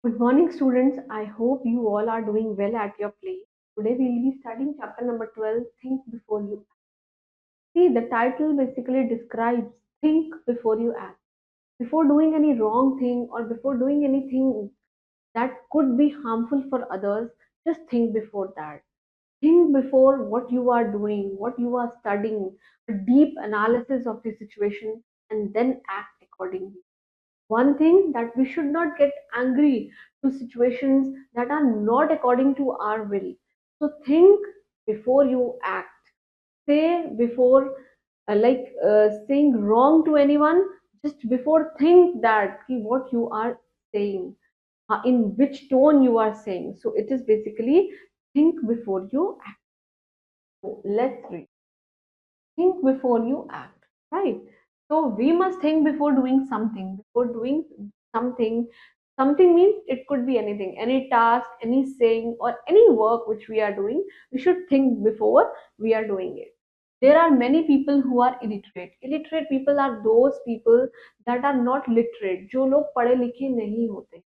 Good morning, students. I hope you all are doing well at your place. Today we will be studying chapter number 12, Think Before You Act. See, the title basically describes think before you act. Before doing any wrong thing or before doing anything that could be harmful for others, just think before that. Think before what you are doing, what you are studying, a deep analysis of the situation, and then act accordingly. One thing that we should not get angry to situations that are not according to our will. So think before you act. Say before, saying wrong to anyone, just before think that what you are saying, in which tone you are saying. So it is basically think before you act. So let's read. Think before you act, right? So we must think before doing something. Before doing something, something means it could be anything, any task, any saying, or any work which we are doing. We should think before we are doing it. There are many people who are illiterate. Illiterate people are those people that are not literate, जो लोग पढ़े लिखे नहीं होते.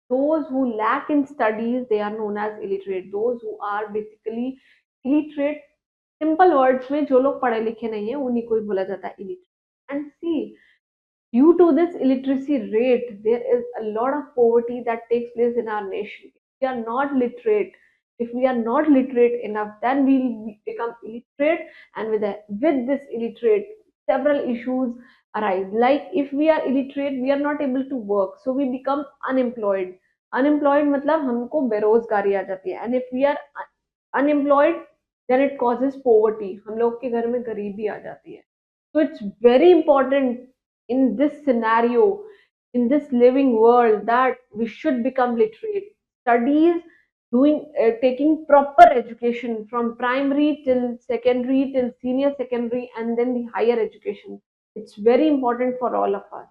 Those who lack in studies, they are known as illiterate. Those who are basically illiterate, simple words में जो लोग पढ़े लिखे नहीं है उन्हीं को ही बोला जाता है illiterate. And see, due to this illiteracy rate, there is a lot of poverty that takes place in our nation. If we are not literate, if we are not literate enough, then we will become illiterate, and with this illiterate, several issues arise. Like if we are illiterate, we are not able to work, so we become unemployed. Unemployed मतलब हमको बेरोजगारी आ जाती है, and if we are unemployed, then it causes poverty. हम लोग के घर में गरीबी आ जाती है. So it's very important in this scenario, in this living world, that we should become literate. Studies, taking proper education from primary till secondary till senior secondary and then the higher education. It's very important for all of us.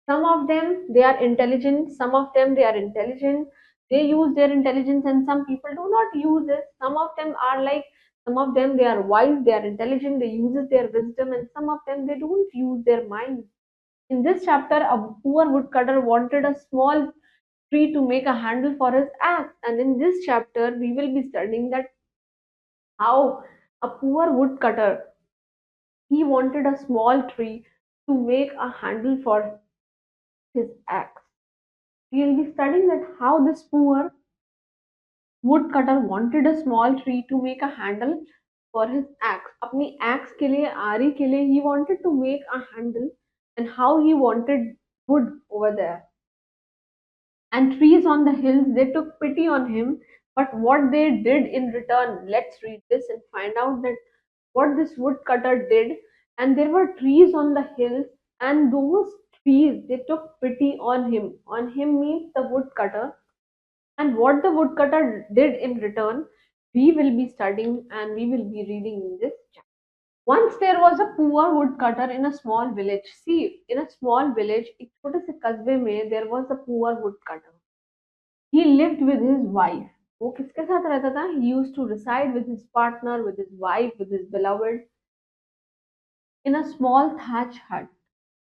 Some of them they are intelligent, some of them they are intelligent, they use their intelligence, and some people do not use it. Some of them are like, some of them they are wise, they are intelligent, they use their wisdom, and some of them they don't use their mind. In this chapter, a poor woodcutter wanted a small tree to make a handle for his axe, and in this chapter we will be studying that how a poor woodcutter, he wanted a small tree to make a handle for his axe. We will be studying that how this poor woodcutter wanted a small tree to make a handle for his axe. अपनी axe के लिए, आरी के लिए, he wanted to make a handle, and how he wanted wood over there. And trees on the hills, they took pity on him, but what they did in return, let's read this and find out that what this woodcutter did. And there were trees on the hills, and those trees, they took pity on him. On him means the woodcutter, and what the woodcutter did in return, we will be studying and we will be reading in this chapter. Once there was a poor woodcutter in a small village. See, in a small village, एक छोटे से कस्बे में, there was a poor woodcutter. He lived with his wife. वो किसके साथ रहता था? He used to reside with his partner, with his wife, with his beloved, in a small thatch hut.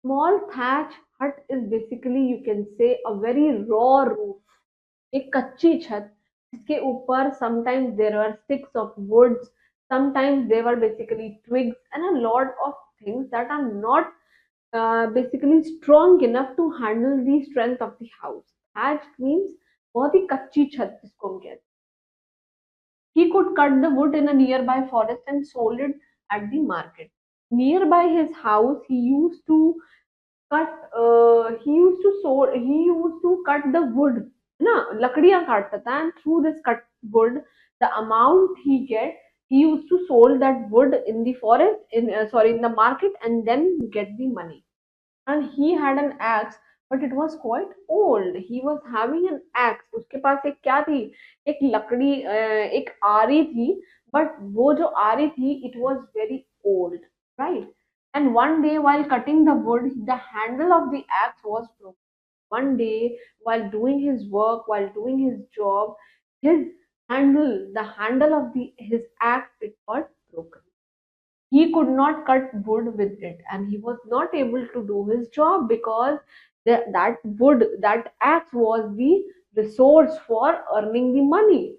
Small thatch hut is basically, you can say, a very raw roof. एक कच्ची छत जिसके ऊपर sometimes there were sticks of woods, sometimes they were basically twigs, and a lot of things that are not basically strong enough to handle the strength of the house. Thatch means बहुत ही कच्ची छत जिसको हम कहते हैं. He could cut the wood in a nearby forest and sold it at the market. Nearby his house, he used to cut the wood, ना लकड़ियां काटता था, and through this cut wood, the amount he get, he used to sold that wood in the forest, in the market, and then get the money. And he had an axe, but it was quite old. He was having an axe. उसके पास एक क्या थी? एक लकड़ी, एक आरी थी, but वो जो आरी थी, it was very old, right? And one day while cutting the wood, the handle of the axe was broken. One day while doing his work, while doing his job, his the handle of his axe, it got broken. He could not cut wood with it, and he was not able to do his job because that wood, that axe was the resource for earning the money.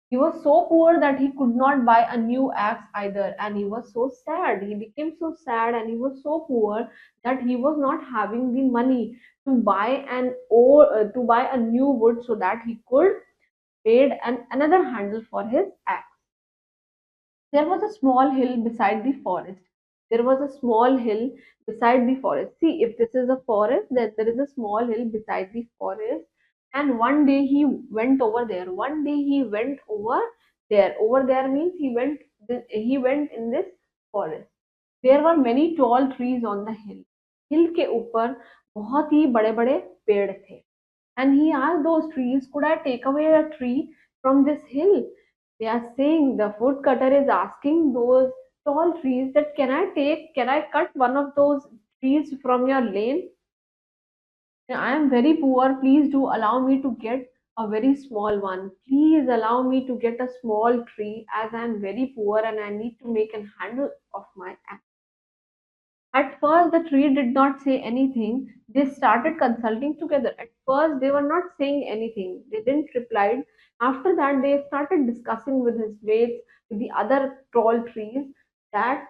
He was so poor that he could not buy a new axe either, and he was so sad. He became so sad and he was so poor that he was not having the money to buy to buy a new wood so that he could made another handle for his axe. There was a small hill beside the forest. There was a small hill beside the forest. See, if this is a forest, then there is a small hill beside the forest. And one day he went over there. One day he went over there. Over there means he went in this forest. There were many tall trees on the hill. हिल के ऊपर बहुत ही बड़े बड़े पेड़ थे. And he asked those trees, could I take away a tree from this hill? They are saying, the woodcutter is asking those tall trees that can I cut one of those trees from your lane? I am very poor. Please do allow me to get a very small one. Please allow me to get a small tree as I am very poor and I need to make a handle of my axe. At first, the tree did not say anything. They started consulting together. At first, they were not saying anything. They didn't reply. After that, they started discussing with his mates, with the other tall trees, that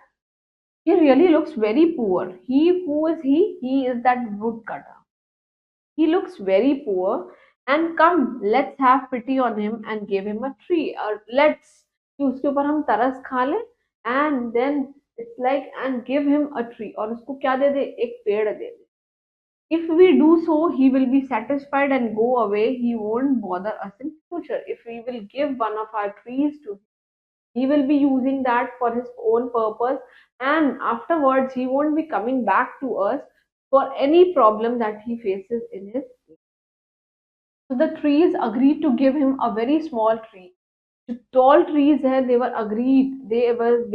he really looks very poor. Who is he? He is that woodcutter. He looks very poor. And come, let's have pity on him and give him a tree. Or let's कि उसके ऊपर हम तरस खा लें and then it's like and give him a tree और उसको क्या दे दे एक पेड़ दे दे. If we do so, he will be satisfied and go away. He won't bother us in future. If we will give one of our trees to him, he will be using that for his own purpose, and afterwards he won't be coming back to us for any problem that he faces in his life. So the trees agreed to give him a very small tree. The tall trees here, they were agreed. They were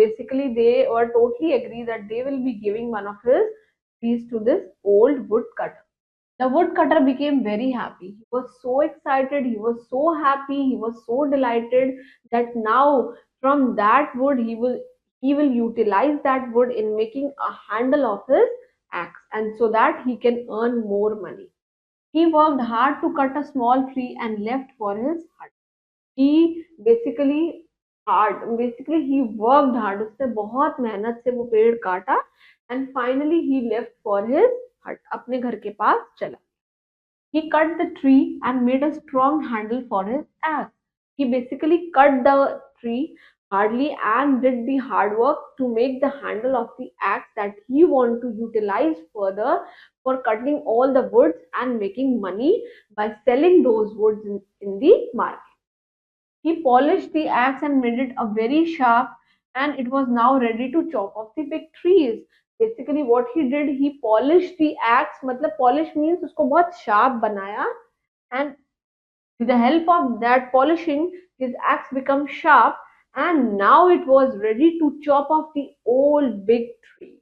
totally agreed that they will be giving one of his trees to this old woodcutter. The woodcutter became very happy. He was so excited, he was so happy, he was so delighted that now from that wood he will utilize that wood in making a handle of his axe, and so that he can earn more money. He worked hard to cut a small tree and left for his hut. He basically he worked hard. उसने बहुत मेहनत से वो पेड़ काटा and finally he left for his hut. अपने घर के पास चला. He cut the tree and made a strong handle for his axe. He basically cut the tree hardly and did the hard work to make the handle of the axe that he wanted to utilize further for cutting all the woods and making money by selling those woods in the market. He polished the axe and made it a very sharp, and it was now ready to chop off the big trees. Basically, what he did, he polished the axe. मतलब polish means उसको बहुत sharp बनाया, and with the help of that polishing, his axe became sharp, and now it was ready to chop off the old big tree.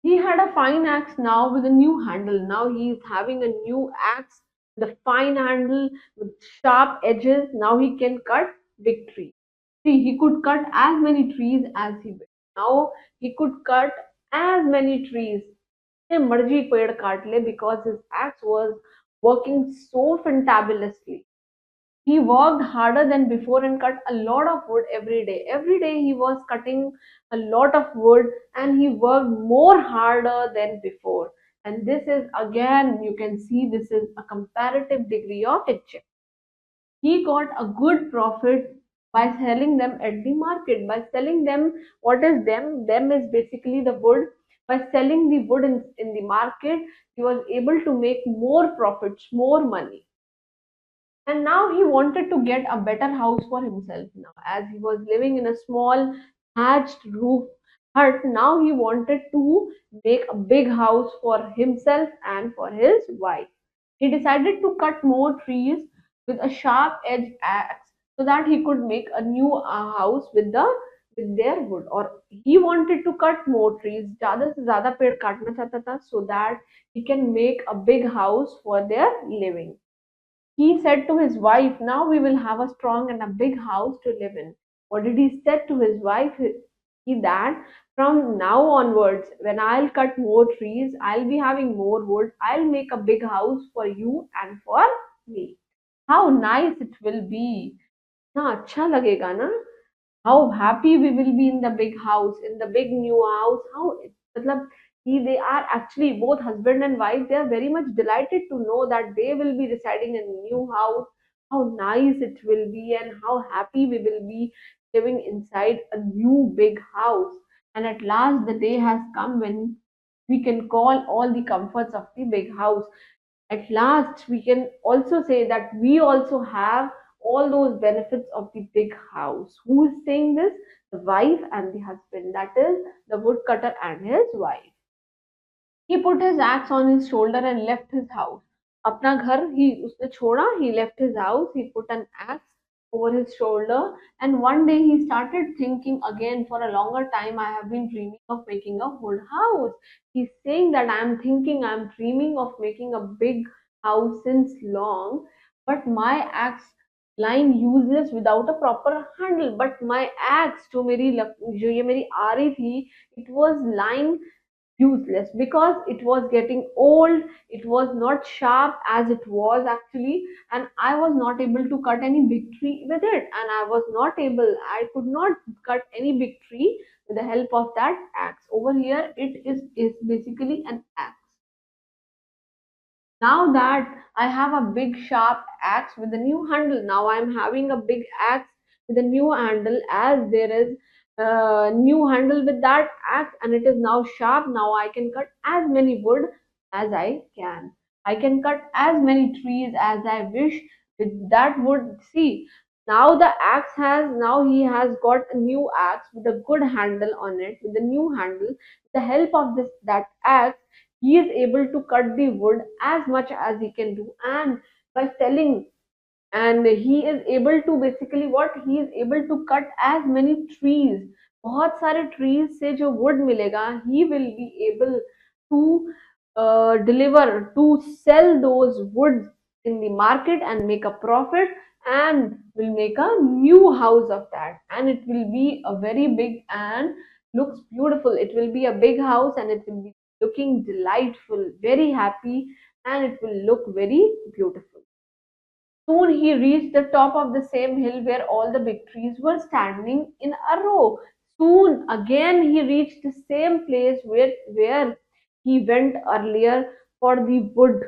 He had a fine axe now with a new handle. Now he is having a new axe with a fine handle with sharp edges. Now he can cut big trees. See, he could cut as many trees as he wished. Now he could cut as many trees. जितने मर्जी पेड़ काट ले because his axe was working so fantabulously. He worked harder than before and cut a lot of wood every day. Every day he was cutting a lot of wood and he worked more harder than before. And this is again, you can see this is a comparative degree of achievement. He got a good profit by selling them at the market. By selling them, what is them? Them is basically the wood. By selling the wood in the market, he was able to make more profits, more money. And now he wanted to get a better house for himself now. As he was living in a small thatched roof hut, now he wanted to make a big house for himself and for his wife. He decided to cut more trees with a sharp edged axe so that he could make a new house with their wood. Or he wanted to cut more trees, ज़्यादा से ज़्यादा पेड़ काटना चाहता था so that he can make a big house for their living. He said to his wife, now we will have a strong and a big house to live in. What did he said to his wife? He that From now onwards, when I'll cut more trees, I'll be having more wood. I'll make a big house for you and for me. How nice it will be. ना अच्छा लगेगा ना? How happy we will be in the big house, in the big new house. मतलब they are actually both husband and wife. They are very much delighted to know that they will be residing in a new house. How nice it will be, and how happy we will be living inside a new big house. And at last, the day has come when we can call all the comforts of the big house. At last, we can also say that we also have all those benefits of the big house. Who is saying this? The wife and the husband, that is the woodcutter and his wife. He put his axe on his shoulder and left his house. अपना घर ही उसने छोड़ा. He left his house. He put an axe over his shoulder, and one day he started thinking again. For a longer time I have been dreaming of making a wood house. He's saying that I am thinking, I am dreaming of making a big house since long, but my axe lying useless without a proper handle. But my axe जो ये मेरी आ रही थी, it was lying useless because it was getting old. It was not sharp as it was actually, and I was not able to cut any big tree with it, and I could not cut any big tree with the help of that axe. Over here it is basically an axe. Now that I have a big sharp axe with a new handle, now I am having a big axe with a new handle, as there is a new handle with that axe, and it is now sharp. Now I can cut as many wood as I can. I can cut as many trees as I wish with that wood. See, now he has got a new axe with a good handle on it, with a new handle. With the help of this that axe, he is able to cut the wood as much as he can do, and by selling, and he is able to basically what he is able to cut as many trees. बहुत सारे trees से जो wood मिलेगा, he will be able to deliver, to sell those woods in the market and make a profit, and will make a new house of that, and it will be a very big and looks beautiful. It will be a big house, and it will be looking delightful, very happy, and it will look very beautiful. Soon he reached the top of the same hill where all the big trees were standing in a row. Soon again he reached the same place where he went earlier for the wood.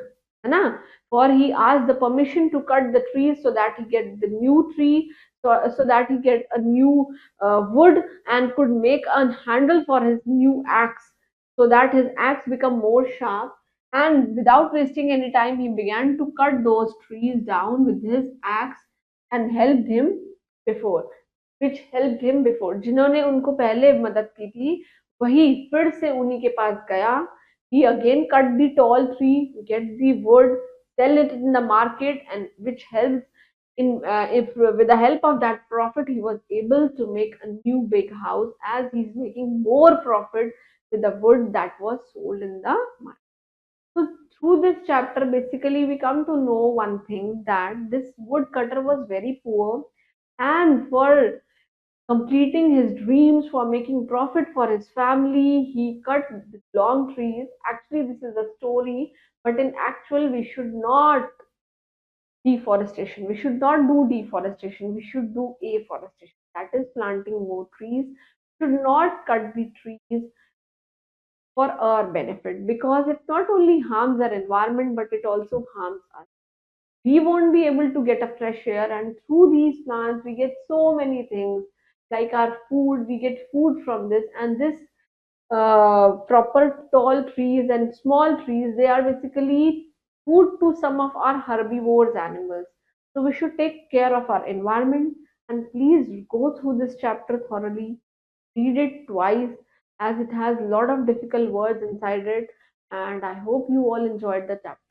है ना? For he asked the permission to cut the trees so that he get the new tree, so that he get a new wood, and could make a handle for his new axe, so that his axe become more sharp. And without wasting any time, he began to cut those trees down with his axe, and helped him before, which helped him before. जिन्होंने उनको पहले मदद की थी, वही फिर से उन्हीं के पास गया. He again cut the tall tree, get the wood, sell it in the market, and which helps in if with the help of that profit he was able to make a new big house, as he's making more profit with the wood that was sold in the market. So through this chapter, basically we come to know one thing, that this woodcutter was very poor, and for completing his dreams, for making profit for his family, he cut long trees. Actually, this is a story, but in actual, we should not deforestation. We should not do deforestation. We should do afforestation. That is planting more trees. Should not cut the trees for our benefit, because it not only harms our environment but it also harms us. We won't be able to get a fresh air, and through these plants we get so many things, like our food. We get food from this, and this proper tall trees and small trees, they are basically food to some of our herbivores animals. So we should take care of our environment, and please go through this chapter thoroughly. Read it twice, as it has a lot of difficult words inside it, and I hope you all enjoyed the chapter.